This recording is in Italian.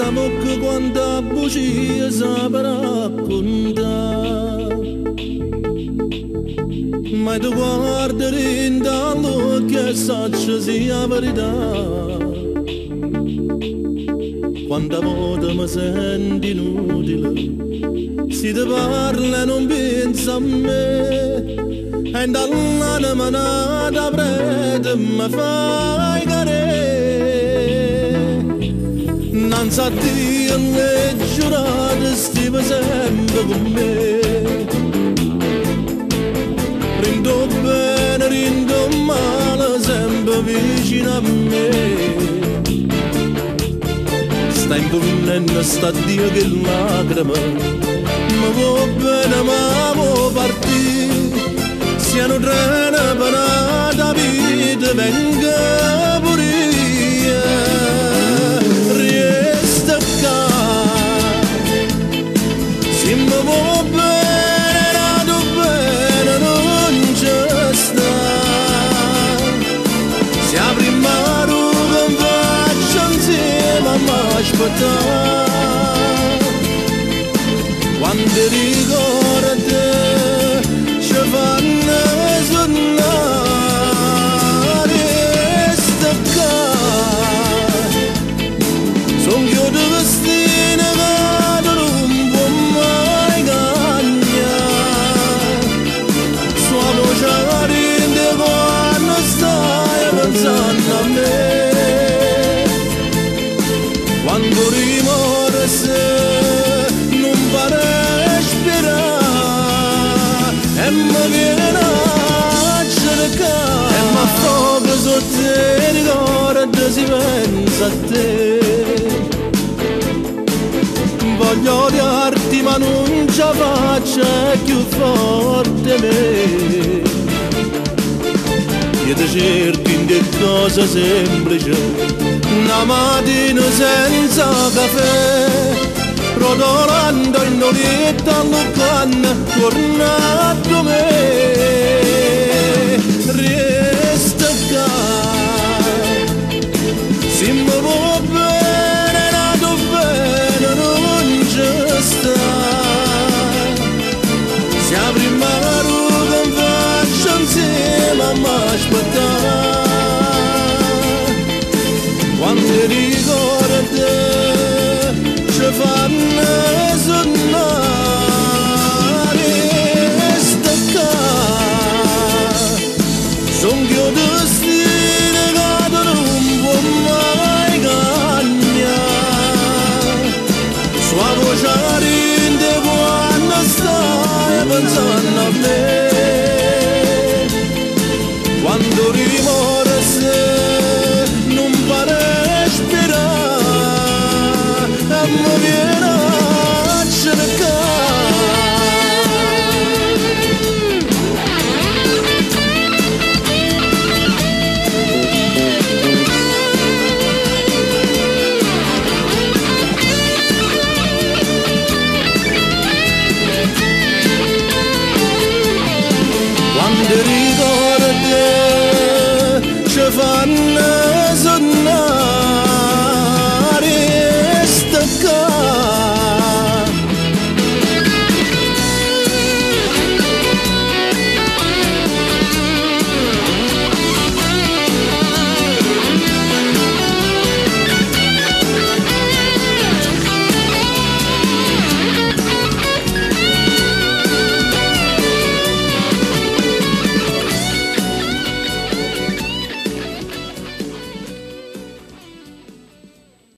Stiamo che quanta bugia saprà raccontare. Ma tu guardi in dallo che saccia sia verità. Quanta volta mi senti inutile, si ti parla e non pensa a me. E dall'anima nata prete mi fai cadere. Non sa Dio le giurate stiva sempre con me. Rindo bene, rindo male, sempre vicino a me. Sta impugnendo sta Dio che lacrima, ma va bene ma va partire. Siano trena per la vita venga pure io. Resta qua, se mi va bene, nato bene non c'è sta. Se a prima ruga mi faccio insieme a m'aspettare. Quando ricordo ci fanno sonnare. Resta qua, son chiuso vestito che non può mai cambiare. Sua voce ride quando stai pensando a me. Quando rimorse non pare respirare e mi viene a cercare e mi affoga sotto i ricordi si pensa a te. Voglio odiarti ma non ce la faccio, è più forte me. Io ti cerco in che cosa semplice, una mattina senza caffè, rotolando in noletta all'uccanna, tornato me. Resta qua, se mi va bene, nato bene, non c'è sta. Se a prima ruga mi faccio insieme a m'aspettare. Quando